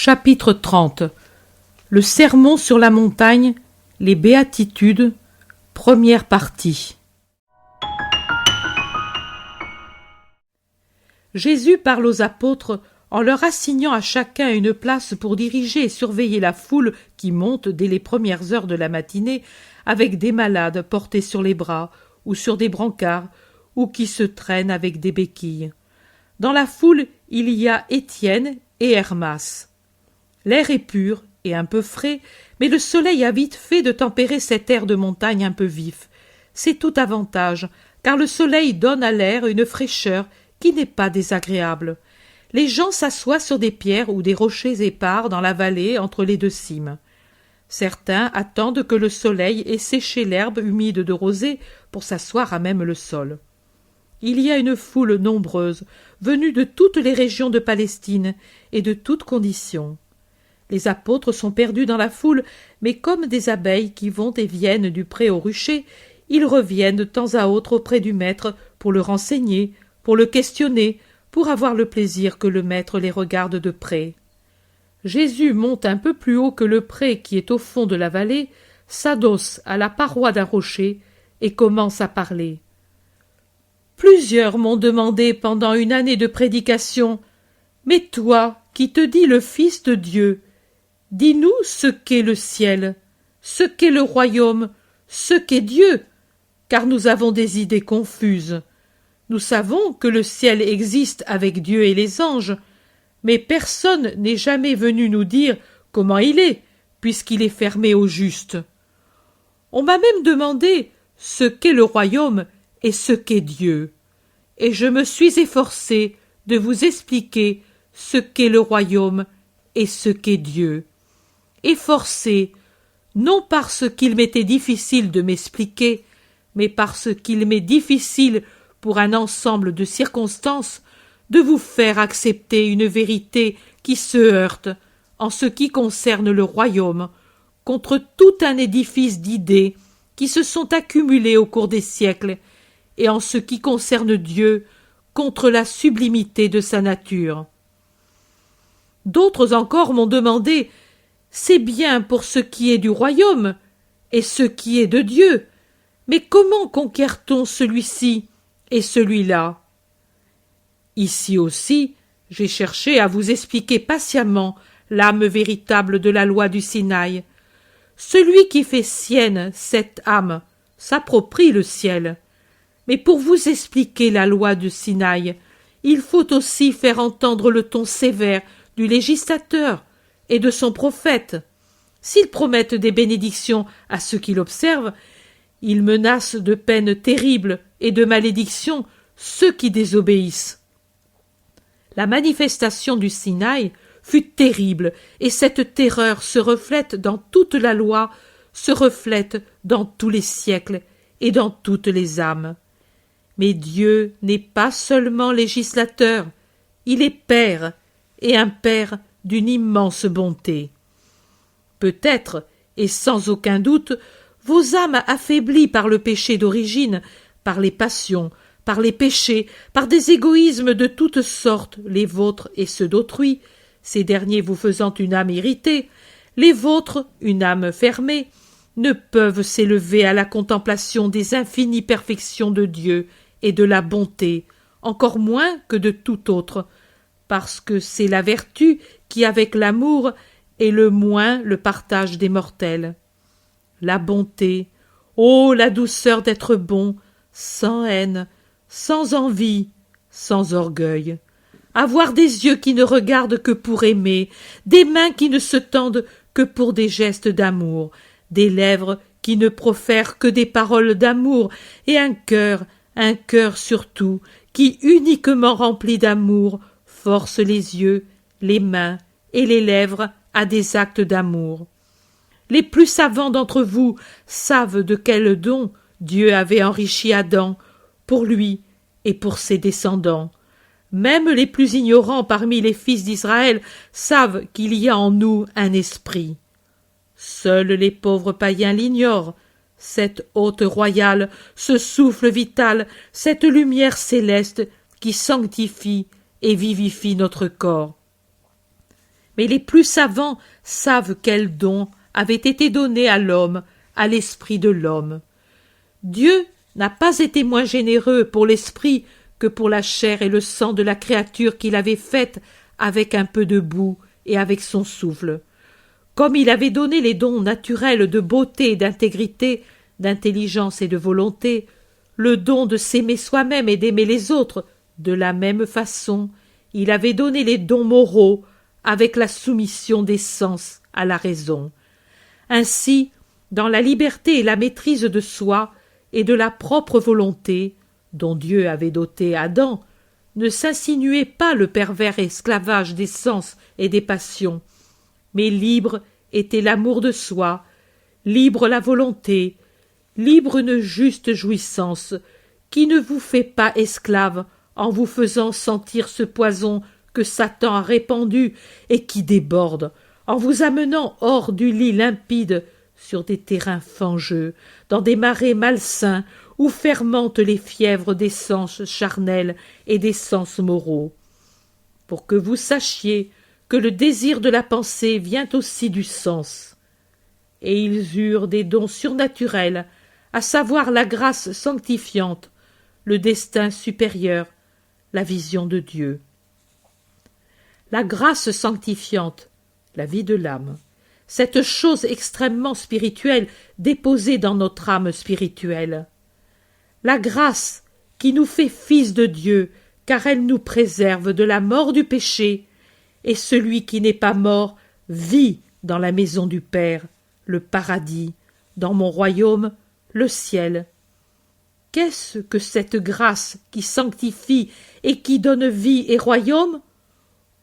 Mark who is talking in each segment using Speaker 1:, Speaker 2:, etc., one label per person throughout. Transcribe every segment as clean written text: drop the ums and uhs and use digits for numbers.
Speaker 1: Chapitre 30. Le sermon sur la montagne, les béatitudes, première partie. Jésus parle aux apôtres en leur assignant à chacun une place pour diriger et surveiller la foule qui monte dès les premières heures de la matinée avec des malades portés sur les bras ou sur des brancards ou qui se traînent avec des béquilles. Dans la foule, il y a Étienne et Hermas. L'air est pur et un peu frais, mais le soleil a vite fait de tempérer cet air de montagne un peu vif. C'est tout avantage, car le soleil donne à l'air une fraîcheur qui n'est pas désagréable. Les gens s'assoient sur des pierres ou des rochers épars dans la vallée entre les deux cimes. Certains attendent que le soleil ait séché l'herbe humide de rosée pour s'asseoir à même le sol. Il y a une foule nombreuse, venue de toutes les régions de Palestine et de toutes conditions. Les apôtres sont perdus dans la foule, mais comme des abeilles qui vont et viennent du pré au rucher, ils reviennent de temps à autre auprès du maître pour le renseigner, pour le questionner, pour avoir le plaisir que le maître les regarde de près. Jésus monte un peu plus haut que le pré qui est au fond de la vallée, s'adosse à la paroi d'un rocher et commence à parler. Plusieurs m'ont demandé pendant une année de prédication « Mais toi, qui te dis le Fils de Dieu, dis-nous ce qu'est le ciel, ce qu'est le royaume, ce qu'est Dieu, car nous avons des idées confuses. Nous savons que le ciel existe avec Dieu et les anges, mais personne n'est jamais venu nous dire comment il est, puisqu'il est fermé aux justes. On m'a même demandé ce qu'est le royaume et ce qu'est Dieu, et je me suis efforcé de vous expliquer ce qu'est le royaume et ce qu'est Dieu. Efforcé, non parce qu'il m'était difficile de m'expliquer, mais parce qu'il m'est difficile, pour un ensemble de circonstances, de vous faire accepter une vérité qui se heurte, en ce qui concerne le royaume, contre tout un édifice d'idées qui se sont accumulées au cours des siècles, et en ce qui concerne Dieu, contre la sublimité de sa nature. D'autres encore m'ont demandé « C'est bien pour ce qui est du royaume et ce qui est de Dieu, mais comment conquiert-on celui-ci et celui-là » Ici aussi, j'ai cherché à vous expliquer patiemment l'âme véritable de la loi du Sinaï. Celui qui fait sienne cette âme s'approprie le ciel. Mais pour vous expliquer la loi du Sinaï, il faut aussi faire entendre le ton sévère du législateur et de son prophète. S'ils promettent des bénédictions à ceux qui l'observent, ils menacent de peines terribles et de malédictions ceux qui désobéissent. La manifestation du Sinaï fut terrible, et cette terreur se reflète dans toute la loi, se reflète dans tous les siècles et dans toutes les âmes. Mais Dieu n'est pas seulement législateur, il est Père, et un Père d'une immense bonté. Peut-être, et sans aucun doute, vos âmes affaiblies par le péché d'origine, par les passions, par les péchés, par des égoïsmes de toutes sortes, les vôtres et ceux d'autrui, ces derniers vous faisant une âme irritée, les vôtres une âme fermée, ne peuvent s'élever à la contemplation des infinies perfections de Dieu et de la bonté, encore moins que de tout autre, parce que c'est la vertu qui, avec l'amour, est le moins le partage des mortels. La bonté, ô la douceur d'être bon, sans haine, sans envie, sans orgueil. Avoir des yeux qui ne regardent que pour aimer, des mains qui ne se tendent que pour des gestes d'amour, des lèvres qui ne profèrent que des paroles d'amour, et un cœur surtout, qui, uniquement rempli d'amour, force les yeux, les mains et les lèvres à des actes d'amour. Les plus savants d'entre vous savent de quel don Dieu avait enrichi Adam, pour lui et pour ses descendants. Même les plus ignorants parmi les fils d'Israël savent qu'il y a en nous un esprit. Seuls les pauvres païens l'ignorent, cette hôte royale, ce souffle vital, cette lumière céleste qui sanctifie et vivifie notre corps. mais les plus savants savent quel don avait été donné à l'homme, à l'esprit de l'homme. Dieu n'a pas été moins généreux pour l'esprit que pour la chair et le sang de la créature qu'il avait faite avec un peu de boue et avec son souffle. Comme il avait donné les dons naturels de beauté et d'intégrité, d'intelligence et de volonté, le don de s'aimer soi-même et d'aimer les autres, de la même façon, il avait donné les dons moraux avec la soumission des sens à la raison. Ainsi, dans la liberté et la maîtrise de soi et de la propre volonté, dont Dieu avait doté Adam, ne s'insinuait pas le pervers esclavage des sens et des passions, mais libre était l'amour de soi, libre la volonté, libre une juste jouissance, qui ne vous fait pas esclave en vous faisant sentir ce poison que Satan a répandu et qui déborde, en vous amenant hors du lit limpide sur des terrains fangeux, dans des marais malsains où fermentent les fièvres des sens charnels et des sens moraux. Pour que vous sachiez que le désir de la pensée vient aussi du sens. Et ils eurent des dons surnaturels, à savoir la grâce sanctifiante, le destin supérieur, la vision de Dieu. La grâce sanctifiante, la vie de l'âme, cette chose extrêmement spirituelle déposée dans notre âme spirituelle. La grâce qui nous fait fils de Dieu, car elle nous préserve de la mort du péché, et celui qui n'est pas mort vit dans la maison du Père, le paradis, dans mon royaume, le ciel. Qu'est-ce que cette grâce qui sanctifie et qui donne vie et royaume?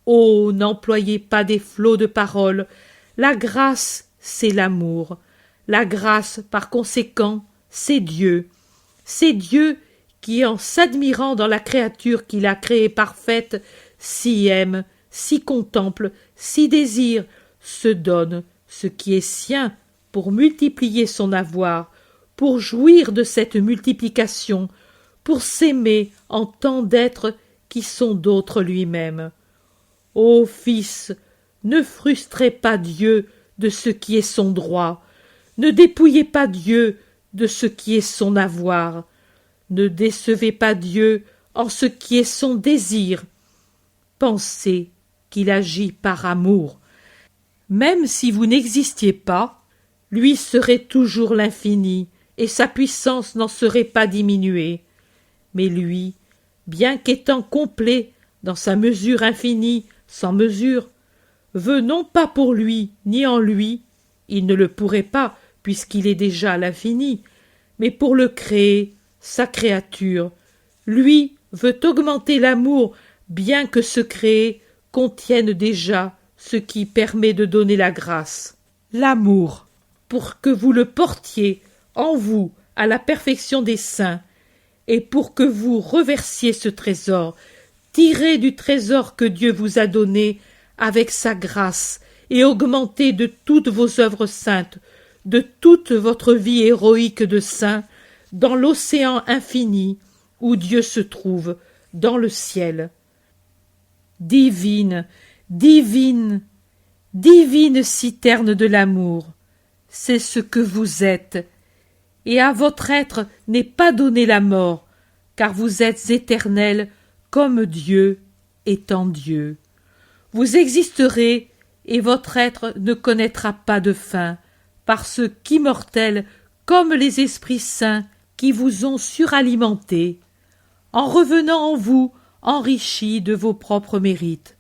Speaker 1: Oh, n'employez pas des flots de paroles. La grâce, c'est l'amour. La grâce, par conséquent, c'est Dieu. C'est Dieu qui, en s'admirant dans la créature qu'il a créée parfaite, s'y aime, s'y contemple, s'y désire, se donne ce qui est sien pour multiplier son avoir, pour jouir de cette multiplication, pour s'aimer en tant d'êtres qui sont d'autres lui-même. Ô Fils, ne frustrez pas Dieu de ce qui est son droit, ne dépouillez pas Dieu de ce qui est son avoir, ne décevez pas Dieu en ce qui est son désir. Pensez qu'il agit par amour. Même si vous n'existiez pas, lui serait toujours l'infini, et sa puissance n'en serait pas diminuée. Mais lui, bien qu'étant complet dans sa mesure infinie, sans mesure, veut non pas pour lui ni en lui, il ne le pourrait pas puisqu'il est déjà l'infini, mais pour le créer, sa créature, lui veut augmenter l'amour bien que ce créé contienne déjà ce qui permet de donner la grâce, l'amour, pour que vous le portiez en vous à la perfection des saints, et pour que vous reversiez ce trésor, tiré du trésor que Dieu vous a donné avec sa grâce, et augmenté de toutes vos œuvres saintes, de toute votre vie héroïque de saint, dans l'océan infini où Dieu se trouve, dans le ciel. Divine, divine, divine citerne de l'amour, c'est ce que vous êtes, et à votre être n'est pas donnée la mort, car vous êtes éternel comme Dieu étant Dieu. Vous existerez, et votre être ne connaîtra pas de fin, parce qu'immortels comme les esprits saints qui vous ont suralimentés, en revenant en vous enrichis de vos propres mérites.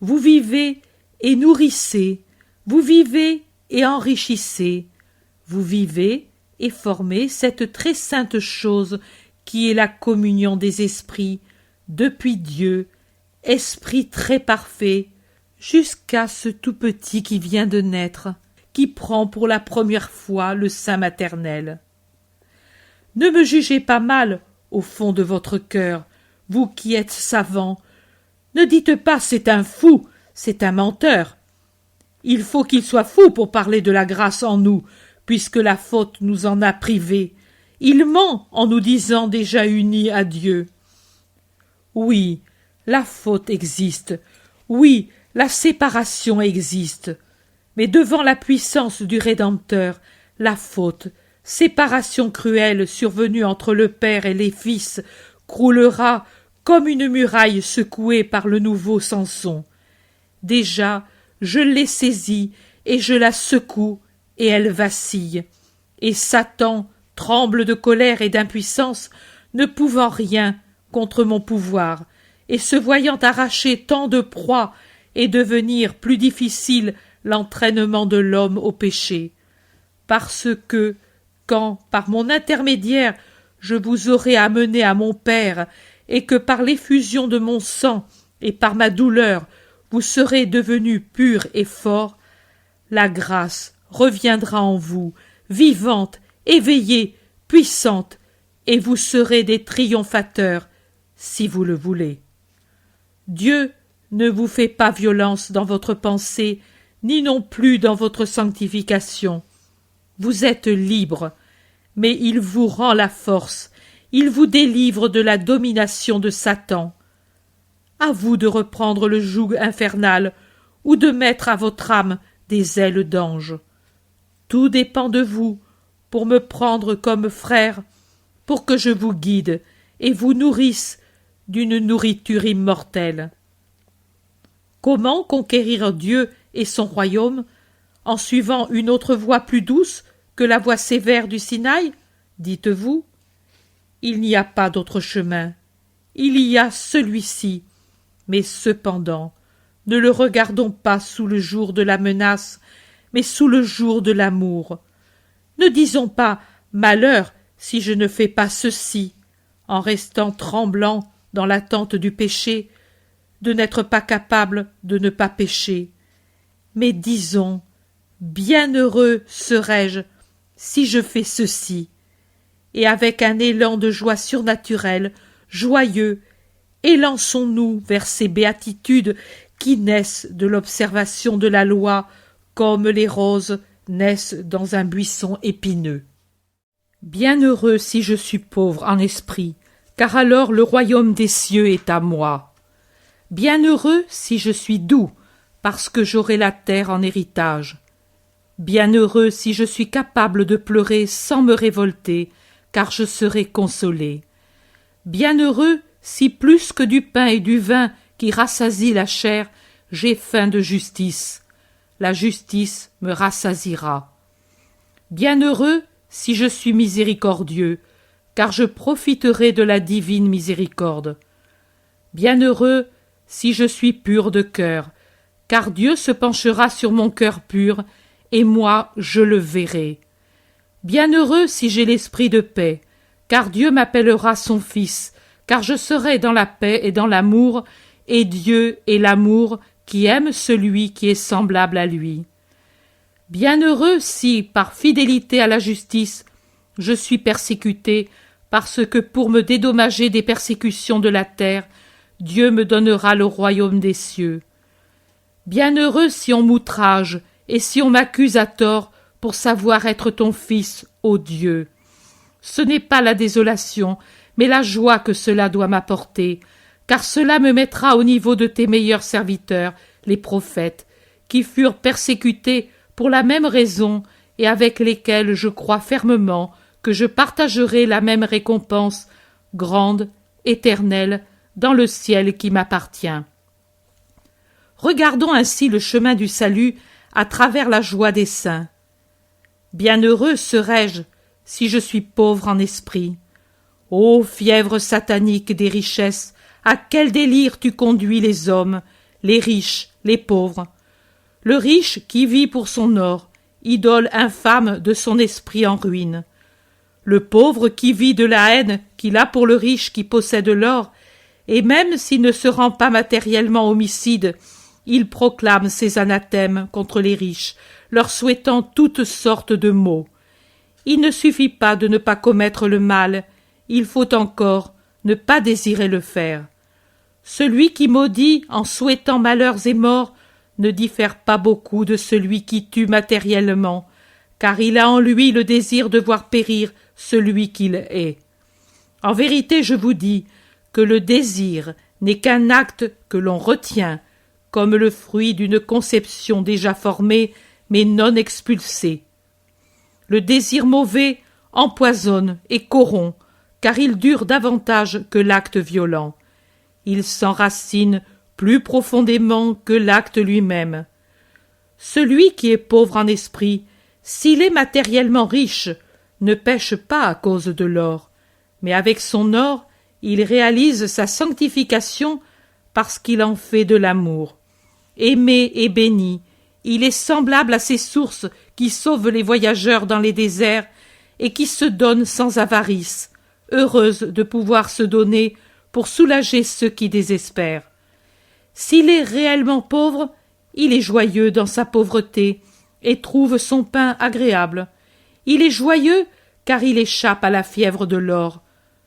Speaker 1: Vous vivez et nourrissez, vous vivez et enrichissez, vous vivez et formez cette très sainte chose qui est la communion des esprits, depuis Dieu, esprit très parfait, jusqu'à ce tout petit qui vient de naître, qui prend pour la première fois le sein maternel. Ne me jugez pas mal au fond de votre cœur, vous qui êtes savants. Ne dites pas c'est un fou, c'est un menteur. Il faut qu'il soit fou pour parler de la grâce en nous, puisque la faute nous en a privés. Il ment en nous disant déjà unis à Dieu. Oui, la faute existe. Oui, La séparation existe, mais devant la puissance du Rédempteur, la faute, séparation cruelle survenue entre le Père et les Fils, croulera comme une muraille secouée par le nouveau Samson. Déjà, je l'ai saisie et je la secoue, et elle vacille. Et Satan tremble de colère et d'impuissance, ne pouvant rien contre mon pouvoir, et se voyant arracher tant de proies et devenir plus difficile l'entraînement de l'homme au péché. Parce que, quand, par mon intermédiaire, je vous aurai amené à mon Père, et que par l'effusion de mon sang et par ma douleur, vous serez devenus purs et forts, la grâce reviendra en vous, vivante, éveillée, puissante, et vous serez des triomphateurs, si vous le voulez. Dieu ne vous fait pas violence dans votre pensée, ni non plus dans votre sanctification. Vous êtes libres, mais il vous rend la force, il vous délivre de la domination de Satan. À vous de reprendre le joug infernal, ou de mettre à votre âme des ailes d'ange. Tout dépend de vous, pour me prendre comme frère, pour que je vous guide et vous nourrisse d'une nourriture immortelle. Comment conquérir Dieu et son royaume en suivant une autre voie plus douce que la voie sévère du Sinaï, dites-vous? Il n'y a pas d'autre chemin. Il y a celui-ci. Mais cependant, ne le regardons pas sous le jour de la menace, mais sous le jour de l'amour. Ne disons pas « malheur si je ne fais pas ceci », en restant tremblant dans l'attente du péché, de n'être pas capable de ne pas pécher. Mais disons « bienheureux serai-je si je fais ceci », et avec un élan de joie surnaturelle, joyeux, élançons-nous vers ces béatitudes qui naissent de l'observation de la loi, comme les roses naissent dans un buisson épineux. Bienheureux si je suis pauvre en esprit, car alors le royaume des cieux est à moi. Bienheureux si je suis doux, parce que j'aurai la terre en héritage. Bienheureux si je suis capable de pleurer sans me révolter, car je serai consolé. Bienheureux si plus que du pain et du vin qui rassasient la chair, j'ai faim de justice. La justice me rassasiera. Bienheureux si je suis miséricordieux, car je profiterai de la divine miséricorde. Bienheureux si je suis pur de cœur, car Dieu se penchera sur mon cœur pur, et moi je le verrai. Bienheureux si j'ai l'esprit de paix, car Dieu m'appellera son fils, car je serai dans la paix et dans l'amour, et Dieu est l'amour qui aime celui qui est semblable à lui. Bienheureux si, par fidélité à la justice, je suis persécuté, parce que pour me dédommager des persécutions de la terre, Dieu me donnera le royaume des cieux. Bienheureux si on m'outrage, et si on m'accuse à tort pour savoir être ton fils, ô Dieu. Ce n'est pas la désolation, mais la joie que cela doit m'apporter, car cela me mettra au niveau de tes meilleurs serviteurs, les prophètes, qui furent persécutés pour la même raison et avec lesquels je crois fermement que je partagerai la même récompense, grande, éternelle, dans le ciel qui m'appartient. Regardons ainsi le chemin du salut à travers la joie des saints. Bienheureux serai-je si je suis pauvre en esprit. Ô fièvre satanique des richesses, à quel délire tu conduis les hommes, les riches, les pauvres. Le riche qui vit pour son or, idole infâme de son esprit en ruine. Le pauvre qui vit de la haine qu'il a pour le riche qui possède l'or, et même s'il ne se rend pas matériellement homicide, il proclame ses anathèmes contre les riches, leur souhaitant toutes sortes de maux. Il ne suffit pas de ne pas commettre le mal, il faut encore ne pas désirer le faire. Celui qui maudit en souhaitant malheurs et morts ne diffère pas beaucoup de celui qui tue matériellement, car il a en lui le désir de voir périr celui qu'il est. En vérité, je vous dis que le désir n'est qu'un acte que l'on retient, comme le fruit d'une conception déjà formée, mais non expulsée. Le désir mauvais empoisonne et corrompt, car il dure davantage que l'acte violent. Il s'enracine plus profondément que l'acte lui-même. Celui qui est pauvre en esprit, s'il est matériellement riche, ne pêche pas à cause de l'or, mais avec son or, il réalise sa sanctification parce qu'il en fait de l'amour. Aimé et béni, il est semblable à ces sources qui sauvent les voyageurs dans les déserts et qui se donnent sans avarice, heureuses de pouvoir se donner pour soulager ceux qui désespèrent. S'il est réellement pauvre, il est joyeux dans sa pauvreté et trouve son pain agréable. Il est joyeux car il échappe à la fièvre de l'or.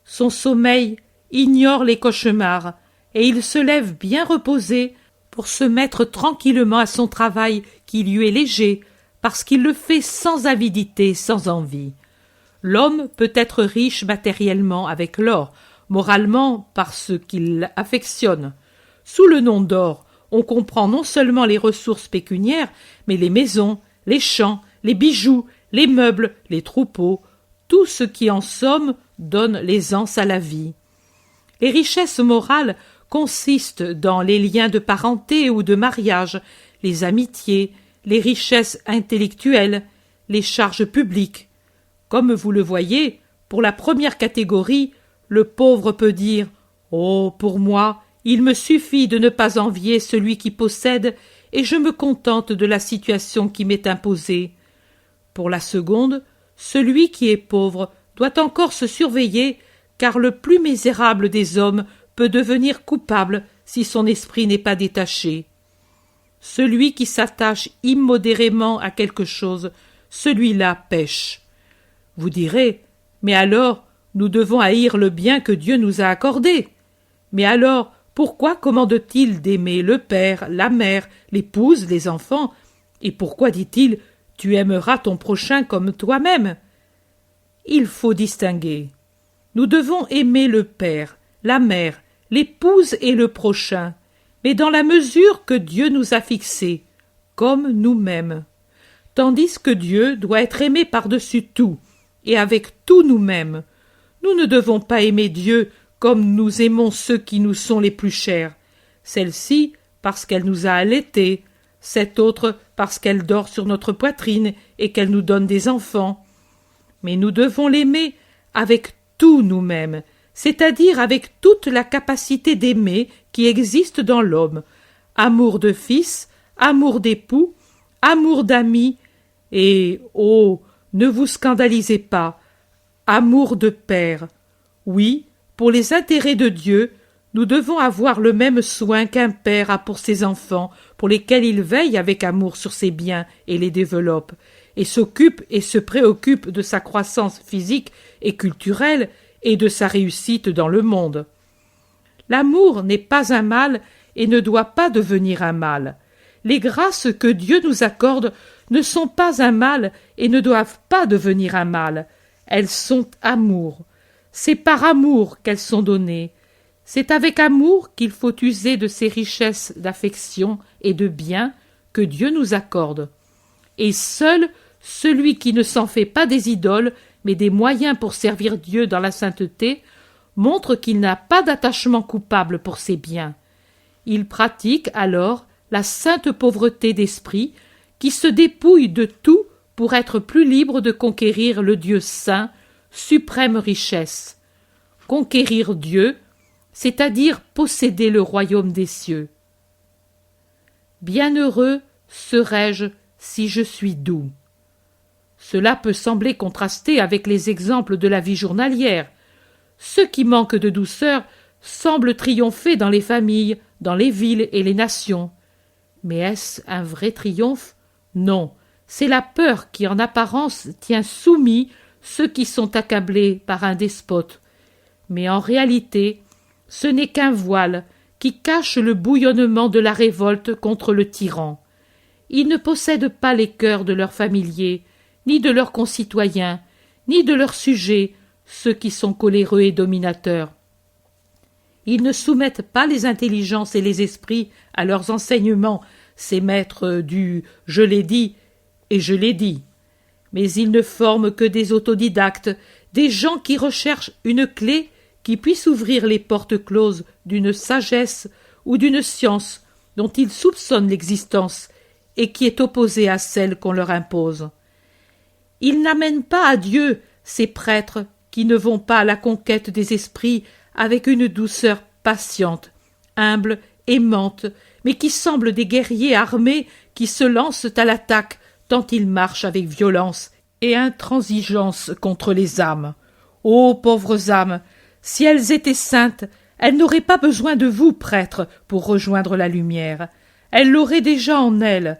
Speaker 1: Son sommeil ignore les cauchemars et il se lève bien reposé pour se mettre tranquillement à son travail qui lui est léger parce qu'il le fait sans avidité, sans envie. L'homme peut être riche matériellement avec l'or, moralement par ce qu'il affectionne. Sous le nom d'or, on comprend non seulement les ressources pécuniaires, mais les maisons, les champs, les bijoux, les meubles, les troupeaux, tout ce qui en somme donne l'aisance à la vie. Les richesses morales consistent dans les liens de parenté ou de mariage, les amitiés, les richesses intellectuelles, les charges publiques. Comme vous le voyez, pour la première catégorie, le pauvre peut dire « Oh, pour moi, il me suffit de ne pas envier celui qui possède et je me contente de la situation qui m'est imposée. » Pour la seconde, celui qui est pauvre doit encore se surveiller, car le plus misérable des hommes peut devenir coupable si son esprit n'est pas détaché. Celui qui s'attache immodérément à quelque chose, celui-là pêche. Vous direz, mais alors, nous devons haïr le bien que Dieu nous a accordé. Mais alors, pourquoi commande-t-il d'aimer le père, la mère, l'épouse, les enfants? Et pourquoi dit-il, tu aimeras ton prochain comme toi-même? Il faut distinguer. Nous devons aimer le père, la mère, l'épouse et le prochain, mais dans la mesure que Dieu nous a fixée, comme nous-mêmes. Tandis que Dieu doit être aimé par-dessus tout, et avec tout nous-mêmes. Nous ne devons pas aimer Dieu comme nous aimons ceux qui nous sont les plus chers. Celle-ci parce qu'elle nous a allaités, cette autre parce qu'elle dort sur notre poitrine et qu'elle nous donne des enfants. Mais nous devons l'aimer avec tout nous-mêmes, c'est-à-dire avec toute la capacité d'aimer qui existe dans l'homme. Amour de fils, amour d'époux, amour d'amis, et, oh, ne vous scandalisez pas, amour de père. Oui, pour les intérêts de Dieu, nous devons avoir le même soin qu'un père a pour ses enfants, pour lesquels il veille avec amour sur ses biens et les développe, et s'occupe et se préoccupe de sa croissance physique et culturelle et de sa réussite dans le monde. L'amour n'est pas un mal et ne doit pas devenir un mal. Les grâces que Dieu nous accorde ne sont pas un mal et ne doivent pas devenir un mal. Elles sont amour. C'est par amour qu'elles sont données. C'est avec amour qu'il faut user de ces richesses d'affection et de bien que Dieu nous accorde. Et seul celui qui ne s'en fait pas des idoles, mais des moyens pour servir Dieu dans la sainteté, montre qu'il n'a pas d'attachement coupable pour ses biens. Il pratique alors la sainte pauvreté d'esprit qui se dépouille de tout pour être plus libre de conquérir le Dieu saint, suprême richesse. Conquérir Dieu, c'est-à-dire posséder le royaume des cieux. Bienheureux serai-je si je suis doux. Cela peut sembler contraster avec les exemples de la vie journalière. Ceux qui manquent de douceur semblent triompher dans les familles, dans les villes et les nations. Mais est-ce un vrai triomphe? Non, c'est la peur qui en apparence tient soumis ceux qui sont accablés par un despote. Mais en réalité, ce n'est qu'un voile qui cache le bouillonnement de la révolte contre le tyran. Ils ne possèdent pas les cœurs de leurs familiers, ni de leurs concitoyens, ni de leurs sujets, ceux qui sont coléreux et dominateurs. Ils ne soumettent pas les intelligences et les esprits à leurs enseignements, ces maîtres du « je l'ai dit » et « je l'ai dit ». Mais ils ne forment que des autodidactes, des gens qui recherchent une clé qui puisse ouvrir les portes closes d'une sagesse ou d'une science dont ils soupçonnent l'existence et qui est opposée à celle qu'on leur impose. Ils n'amènent pas à Dieu ces prêtres qui ne vont pas à la conquête des esprits avec une douceur patiente, humble, aimante, mais qui semblent des guerriers armés qui se lancent à l'attaque tant ils marchent avec violence et intransigeance contre les âmes. Ô pauvres âmes, si elles étaient saintes, elles n'auraient pas besoin de vous, prêtres, pour rejoindre la lumière. Elles l'auraient déjà en elles.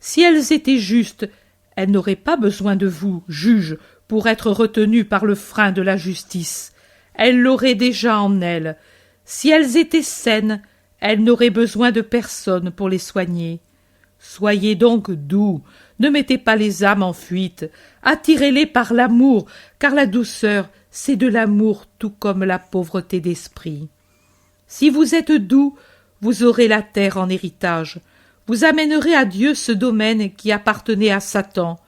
Speaker 1: Si elles étaient justes, elles n'auraient pas besoin de vous, juges, pour être retenues par le frein de la justice. Elles l'auraient déjà en elles. Si elles étaient saines, elles n'auraient besoin de personne pour les soigner. Soyez donc doux, ne mettez pas les âmes en fuite, attirez-les par l'amour, car la douceur, c'est de l'amour tout comme la pauvreté d'esprit. Si vous êtes doux, vous aurez la terre en héritage. Vous amènerez à Dieu ce domaine qui appartenait à Satan.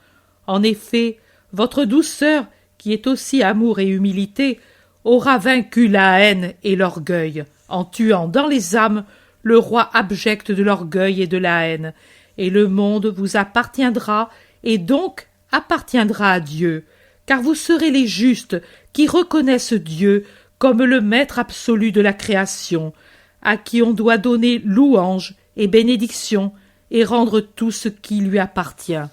Speaker 1: En effet, votre douceur, qui est aussi amour et humilité, aura vaincu la haine et l'orgueil, en tuant dans les âmes le roi abject de l'orgueil et de la haine, et le monde vous appartiendra, et donc appartiendra à Dieu, car vous serez les justes qui reconnaissent Dieu comme le maître absolu de la création, à qui on doit donner louange et bénédiction et rendre tout ce qui lui appartient.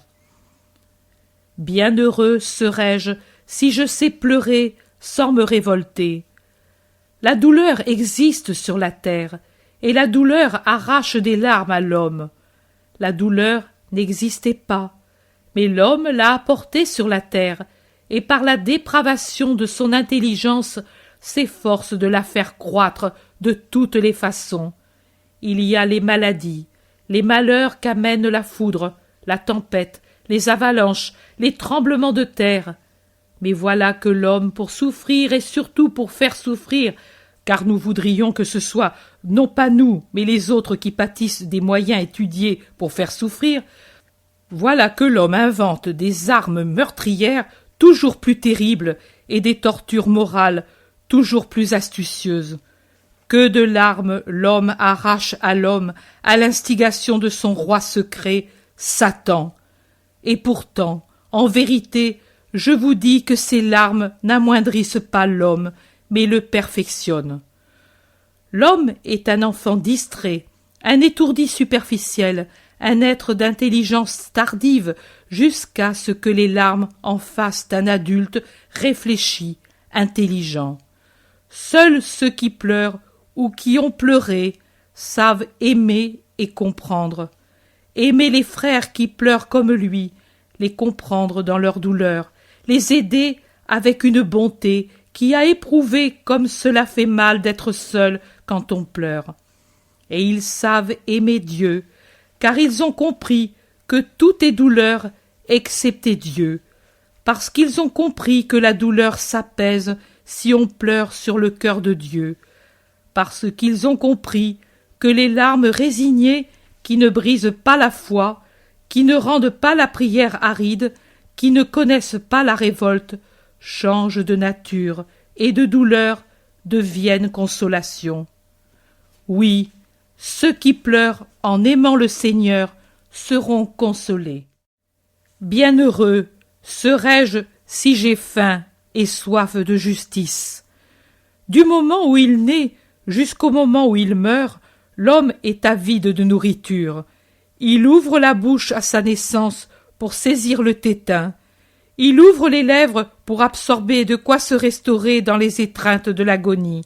Speaker 1: Bienheureux serai-je si je sais pleurer sans me révolter. La douleur existe sur la terre, et la douleur arrache des larmes à l'homme. La douleur n'existait pas, mais l'homme l'a apportée sur la terre, et par la dépravation de son intelligence s'efforce de la faire croître de toutes les façons. Il y a les maladies, les malheurs qu'amène la foudre, la tempête, les avalanches, les tremblements de terre. Mais voilà que l'homme, pour souffrir et surtout pour faire souffrir, car nous voudrions que ce soit non pas nous, mais les autres qui pâtissent des moyens étudiés pour faire souffrir, voilà que l'homme invente des armes meurtrières toujours plus terribles et des tortures morales toujours plus astucieuses. Que de larmes l'homme arrache à l'homme à l'instigation de son roi secret, Satan. Et pourtant, en vérité, je vous dis que ces larmes n'amoindrissent pas l'homme, mais le perfectionnent. L'homme est un enfant distrait, un étourdi superficiel, un être d'intelligence tardive, jusqu'à ce que les larmes en fassent un adulte réfléchi, intelligent. Seuls ceux qui pleurent ou qui ont pleuré savent aimer et comprendre. Aimer les frères qui pleurent comme lui, les comprendre dans leur douleur, les aider avec une bonté qui a éprouvé comme cela fait mal d'être seul quand on pleure. Et ils savent aimer Dieu, car ils ont compris que tout est douleur excepté Dieu, parce qu'ils ont compris que la douleur s'apaise si on pleure sur le cœur de Dieu, parce qu'ils ont compris que les larmes résignées qui ne brisent pas la foi, qui ne rendent pas la prière aride, qui ne connaissent pas la révolte, changent de nature et de douleur deviennent consolation. Oui, ceux qui pleurent en aimant le Seigneur seront consolés. Bienheureux serai-je si j'ai faim et soif de justice. Du moment où il naît jusqu'au moment où il meurt, l'homme est avide de nourriture. Il ouvre la bouche à sa naissance pour saisir le tétin. Il ouvre les lèvres pour absorber de quoi se restaurer dans les étreintes de l'agonie.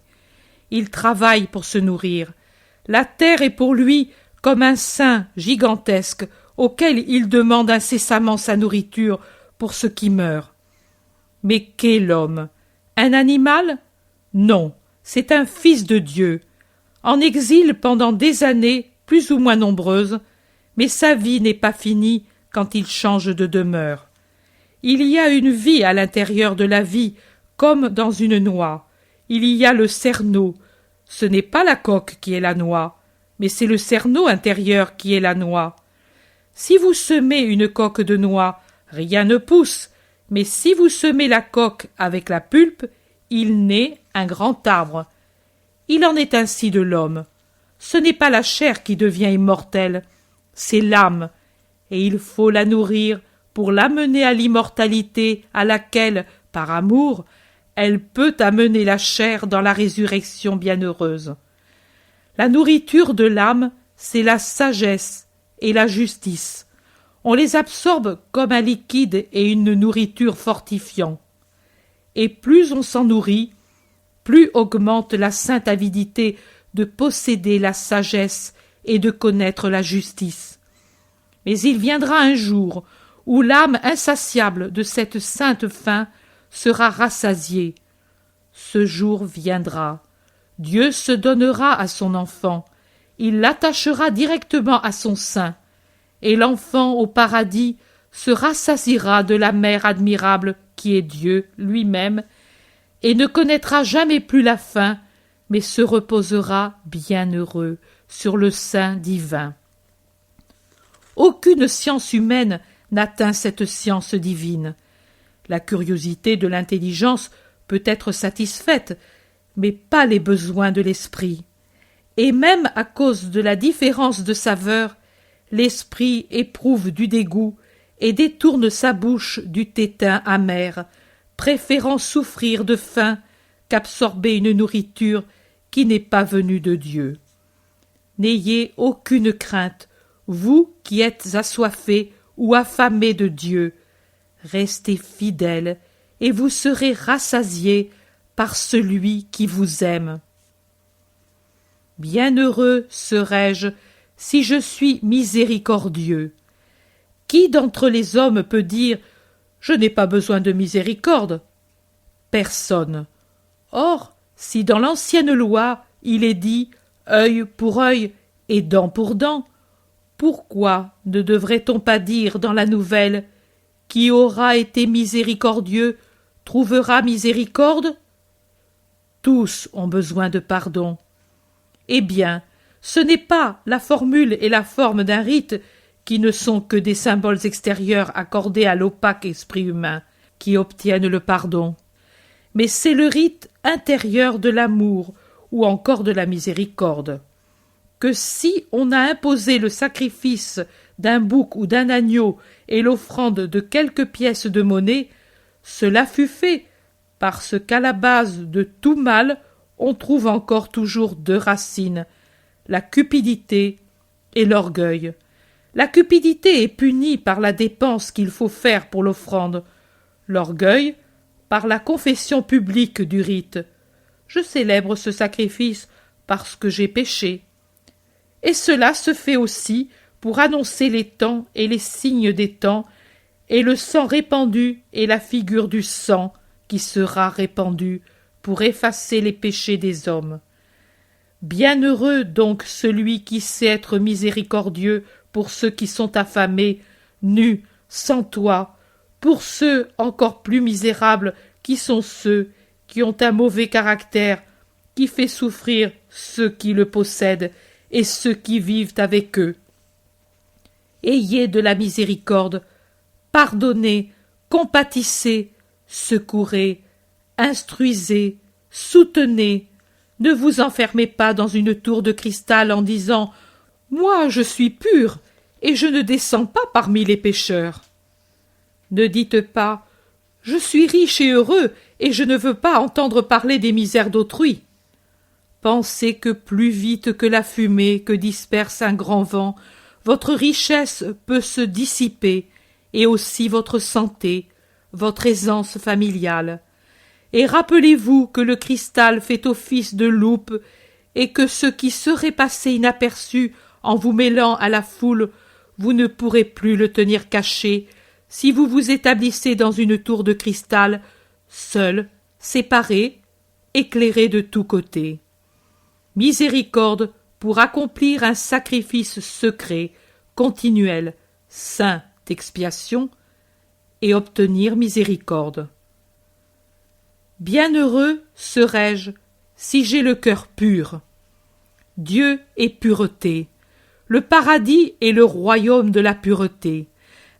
Speaker 1: Il travaille pour se nourrir. La terre est pour lui comme un sein gigantesque auquel il demande incessamment sa nourriture pour ce qui meurt. Mais qu'est l'homme? Un animal? Non, c'est un fils de Dieu, en exil pendant des années plus ou moins nombreuses, mais sa vie n'est pas finie quand il change de demeure. Il y a une vie à l'intérieur de la vie, comme dans une noix. Il y a le cerneau. ce n'est pas la coque qui est la noix, mais c'est le cerneau intérieur qui est la noix. Si vous semez une coque de noix, rien ne pousse, mais si vous semez la coque avec la pulpe, il naît un grand arbre. Il en est ainsi de l'homme. Ce n'est pas la chair qui devient immortelle, c'est l'âme, et il faut la nourrir pour l'amener à l'immortalité à laquelle, par amour, elle peut amener la chair dans la résurrection bienheureuse. La nourriture de l'âme, c'est la sagesse et la justice. On les absorbe comme un liquide et une nourriture fortifiant. Et plus on s'en nourrit, plus augmente la sainte avidité de posséder la sagesse et de connaître la justice. Mais il viendra un jour où l'âme insatiable de cette sainte faim sera rassasiée. Ce jour viendra. Dieu se donnera à son enfant. Il l'attachera directement à son sein. Et l'enfant au paradis se rassasiera de la mère admirable qui est Dieu lui-même et ne connaîtra jamais plus la faim, mais se reposera bienheureux sur le sein divin. Aucune science humaine n'atteint cette science divine. La curiosité de l'intelligence peut être satisfaite, mais pas les besoins de l'esprit. Et même à cause de la différence de saveur, l'esprit éprouve du dégoût et détourne sa bouche du tétin amer, préférant souffrir de faim qu'absorber une nourriture qui n'est pas venue de Dieu. N'ayez aucune crainte, vous qui êtes assoiffés ou affamés de Dieu. Restez fidèles et vous serez rassasiés par celui qui vous aime. Bienheureux serai-je si je suis miséricordieux. Qui d'entre les hommes peut dire « Je n'ai pas besoin de miséricorde » ? Personne. Or, si dans l'ancienne loi il est dit « œil pour œil et dent pour dent », pourquoi ne devrait-on pas dire dans la nouvelle « Qui aura été miséricordieux trouvera miséricorde » ? Tous ont besoin de pardon. Eh bien, ce n'est pas la formule et la forme d'un rite qui ne sont que des symboles extérieurs accordés à l'opaque esprit humain qui obtiennent le pardon, mais c'est le rite intérieur de l'amour ou encore de la miséricorde. Que si on a imposé le sacrifice d'un bouc ou d'un agneau et l'offrande de quelques pièces de monnaie, cela fut fait parce qu'à la base de tout mal on trouve encore toujours deux racines, la cupidité et l'orgueil. La cupidité est punie par la dépense qu'il faut faire pour l'offrande, l'orgueil par la confession publique du rite. Je célèbre ce sacrifice parce que j'ai péché. Et cela se fait aussi pour annoncer les temps et les signes des temps, et le sang répandu est la figure du sang qui sera répandu pour effacer les péchés des hommes. Bienheureux donc celui qui sait être miséricordieux pour ceux qui sont affamés, nus, sans toit, pour ceux encore plus misérables qui sont ceux qui ont un mauvais caractère, qui fait souffrir ceux qui le possèdent et ceux qui vivent avec eux. Ayez de la miséricorde, pardonnez, compatissez, secourez, instruisez, soutenez. Ne vous enfermez pas dans une tour de cristal en disant « Moi, je suis pur et je ne descends pas parmi les pécheurs. » Ne dites pas « Je suis riche et heureux et je ne veux pas entendre parler des misères d'autrui. » Pensez que plus vite que la fumée que disperse un grand vent, votre richesse peut se dissiper, et aussi votre santé, votre aisance familiale. Et rappelez-vous que le cristal fait office de loupe, et que ce qui serait passé inaperçu en vous mêlant à la foule, vous ne pourrez plus le tenir caché, si vous vous établissez dans une tour de cristal, seul, séparé, éclairé de tous côtés. Miséricorde pour accomplir un sacrifice secret, continuel, saint d'expiation, et obtenir miséricorde. Bienheureux serai-je si j'ai le cœur pur. Dieu est pureté. Le paradis est le royaume de la pureté.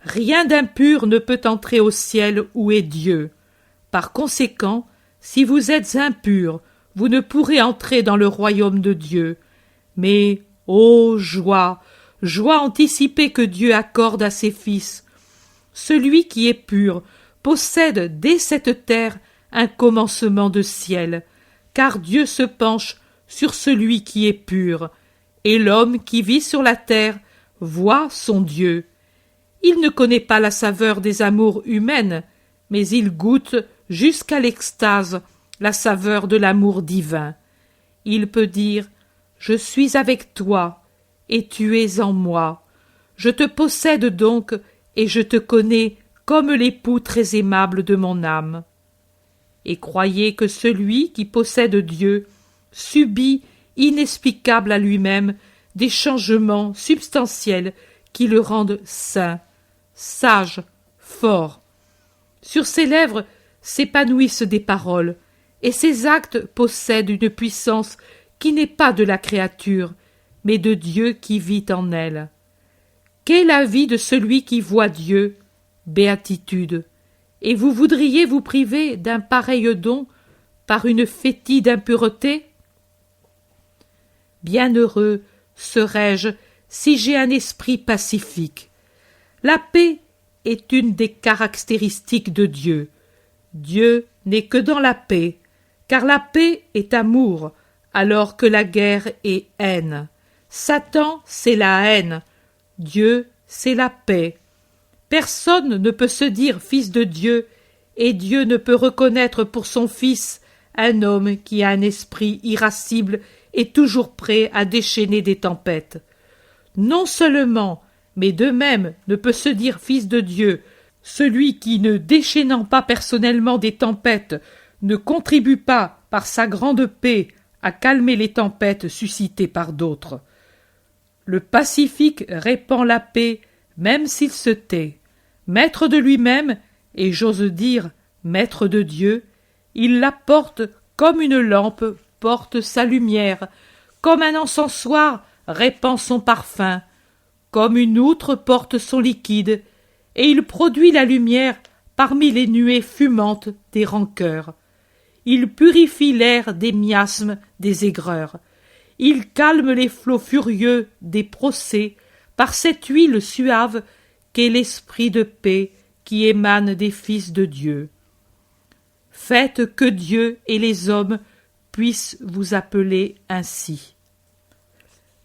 Speaker 1: Rien d'impur ne peut entrer au ciel où est Dieu. Par conséquent, si vous êtes impurs, vous ne pourrez entrer dans le royaume de Dieu. Mais, ô joie, joie anticipée que Dieu accorde à ses fils. Celui qui est pur possède dès cette terre un commencement de ciel, car Dieu se penche sur celui qui est pur, et l'homme qui vit sur la terre voit son Dieu. Il ne connaît pas la saveur des amours humaines, mais il goûte jusqu'à l'extase la saveur de l'amour divin. Il peut dire « Je suis avec toi, et tu es en moi. Je te possède donc, et je te connais comme l'époux très aimable de mon âme. » Et croyez que celui qui possède Dieu subit, inexplicable à lui-même, des changements substantiels qui le rendent saint, sage, fort. Sur ses lèvres s'épanouissent des paroles, et ses actes possèdent une puissance qui n'est pas de la créature, mais de Dieu qui vit en elle. Qu'est la vie de celui qui voit Dieu? Béatitude. Et vous voudriez vous priver d'un pareil don par une fétide impureté? Bienheureux serais-je si j'ai un esprit pacifique. La paix est une des caractéristiques de Dieu. Dieu n'est que dans la paix, car la paix est amour, alors que la guerre est haine. Satan, c'est la haine. Dieu, c'est la paix. Personne ne peut se dire fils de Dieu, et Dieu ne peut reconnaître pour son fils un homme qui a un esprit irascible et toujours prêt à déchaîner des tempêtes. Non seulement, mais de même ne peut se dire fils de Dieu celui qui, ne déchaînant pas personnellement des tempêtes, ne contribue pas, par sa grande paix, à calmer les tempêtes suscitées par d'autres. Le pacifique répand la paix, même s'il se tait. Maître de lui-même, et j'ose dire maître de Dieu, il la porte comme une lampe porte sa lumière, comme un encensoir répand son parfum, comme une outre porte son liquide, et il produit la lumière parmi les nuées fumantes des rancœurs. Il purifie l'air des miasmes des aigreurs. Il calme les flots furieux des procès par cette huile suave qu'est l'esprit de paix qui émane des fils de Dieu. Faites que Dieu et les hommes puissent vous appeler ainsi.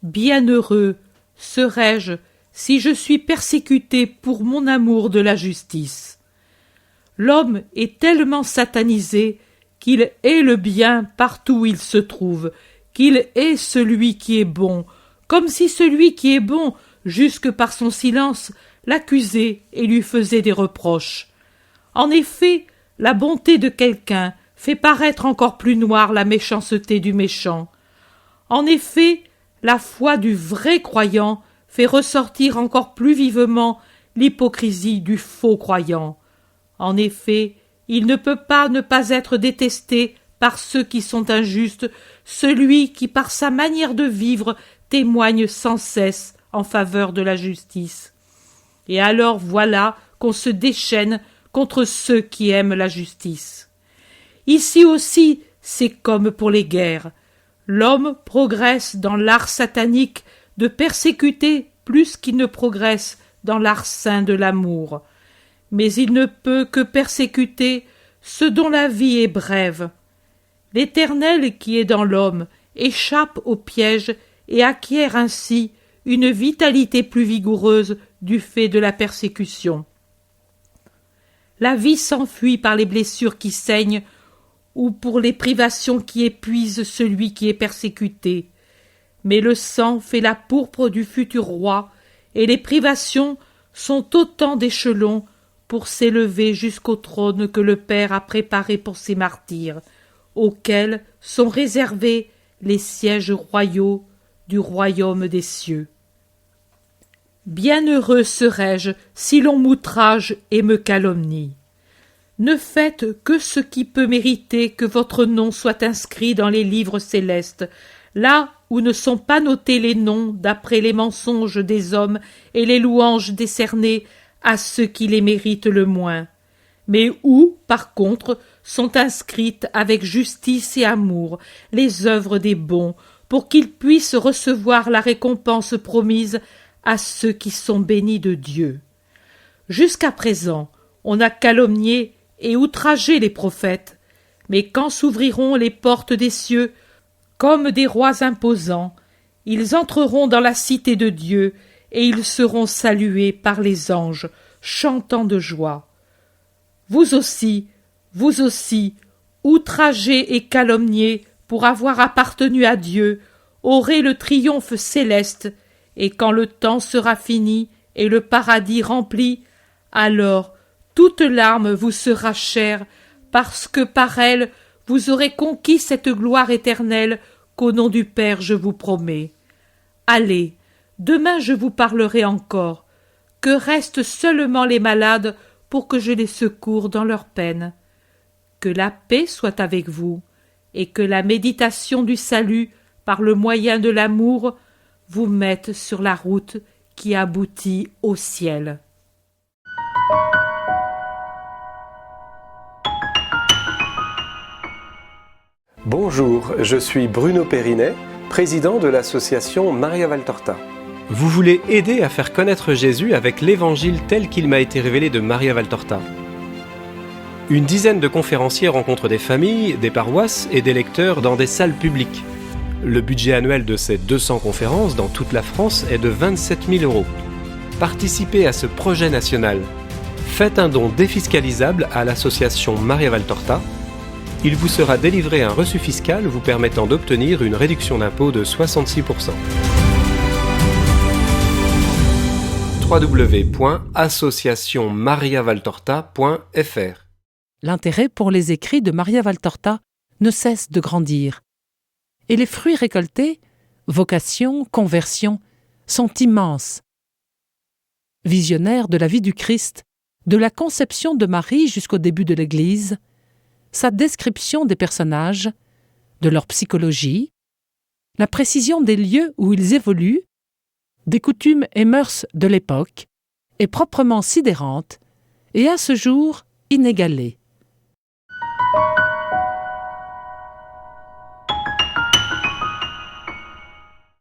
Speaker 1: Bienheureux serais-je si je suis persécuté pour mon amour de la justice. L'homme est tellement satanisé qu'il hait le bien partout où il se trouve, qu'il hait celui qui est bon, comme si celui qui est bon, jusque par son silence, l'accusait et lui faisait des reproches. En effet, la bonté de quelqu'un fait paraître encore plus noire la méchanceté du méchant. En effet, la foi du vrai croyant fait ressortir encore plus vivement l'hypocrisie du faux croyant. En effet, il ne peut pas ne pas être détesté par ceux qui sont injustes, celui qui par sa manière de vivre témoigne sans cesse en faveur de la justice. Et alors voilà qu'on se déchaîne contre ceux qui aiment la justice. Ici aussi, c'est comme pour les guerres. L'homme progresse dans l'art satanique de persécuter plus qu'il ne progresse dans l'art saint de l'amour. Mais il ne peut que persécuter ce dont la vie est brève. L'Éternel qui est dans l'homme échappe au piège et acquiert ainsi une vitalité plus vigoureuse du fait de la persécution. La vie s'enfuit par les blessures qui saignent ou pour les privations qui épuisent celui qui est persécuté. Mais le sang fait la pourpre du futur roi, et les privations sont autant d'échelons pour s'élever jusqu'au trône que le Père a préparé pour ses martyrs, auxquels sont réservés les sièges royaux du royaume des cieux. Bienheureux serais-je si l'on m'outrage et me calomnie. Ne faites que ce qui peut mériter que votre nom soit inscrit dans les livres célestes, là où ne sont pas notés les noms d'après les mensonges des hommes et les louanges décernées à ceux qui les méritent le moins, mais où, par contre, sont inscrites avec justice et amour les œuvres des bons, pour qu'ils puissent recevoir la récompense promise à ceux qui sont bénis de Dieu. Jusqu'à présent, on a calomnié et outragé les prophètes, mais quand s'ouvriront les portes des cieux, comme des rois imposants, ils entreront dans la cité de Dieu, et ils seront salués par les anges, chantant de joie. Vous aussi, outragés et calomniés pour avoir appartenu à Dieu, aurez le triomphe céleste, et quand le temps sera fini et le paradis rempli, alors toute larme vous sera chère, parce que par elle vous aurez conquis cette gloire éternelle qu'au nom du Père je vous promets. Allez, demain je vous parlerai encore. Que restent seulement les malades pour que je les secours dans leur peine. Que la paix soit avec vous, et que la méditation du salut, par le moyen de l'amour, vous mette sur la route qui aboutit au ciel.
Speaker 2: Bonjour, je suis Bruno Périnet, président de l'association Maria Valtorta.
Speaker 3: Vous voulez aider à faire connaître Jésus avec l'évangile tel qu'il m'a été révélé de Maria Valtorta. Une dizaine de conférenciers rencontrent des familles, des paroisses et des lecteurs dans des salles publiques. Le budget annuel de ces 200 conférences dans toute la France est de 27 000 €. Participez à ce projet national. Faites un don défiscalisable à l'association Maria Valtorta. Il vous sera délivré un reçu fiscal vous permettant d'obtenir une réduction d'impôt de 66%. www.associationmariavaltorta.fr.
Speaker 4: L'intérêt pour les écrits de Maria Valtorta ne cesse de grandir. Et les fruits récoltés, vocation, conversion, sont immenses. Visionnaire de la vie du Christ, de la conception de Marie jusqu'au début de l'Église, sa description des personnages, de leur psychologie, la précision des lieux où ils évoluent, des coutumes et mœurs de l'époque, est proprement sidérante et à ce jour inégalée.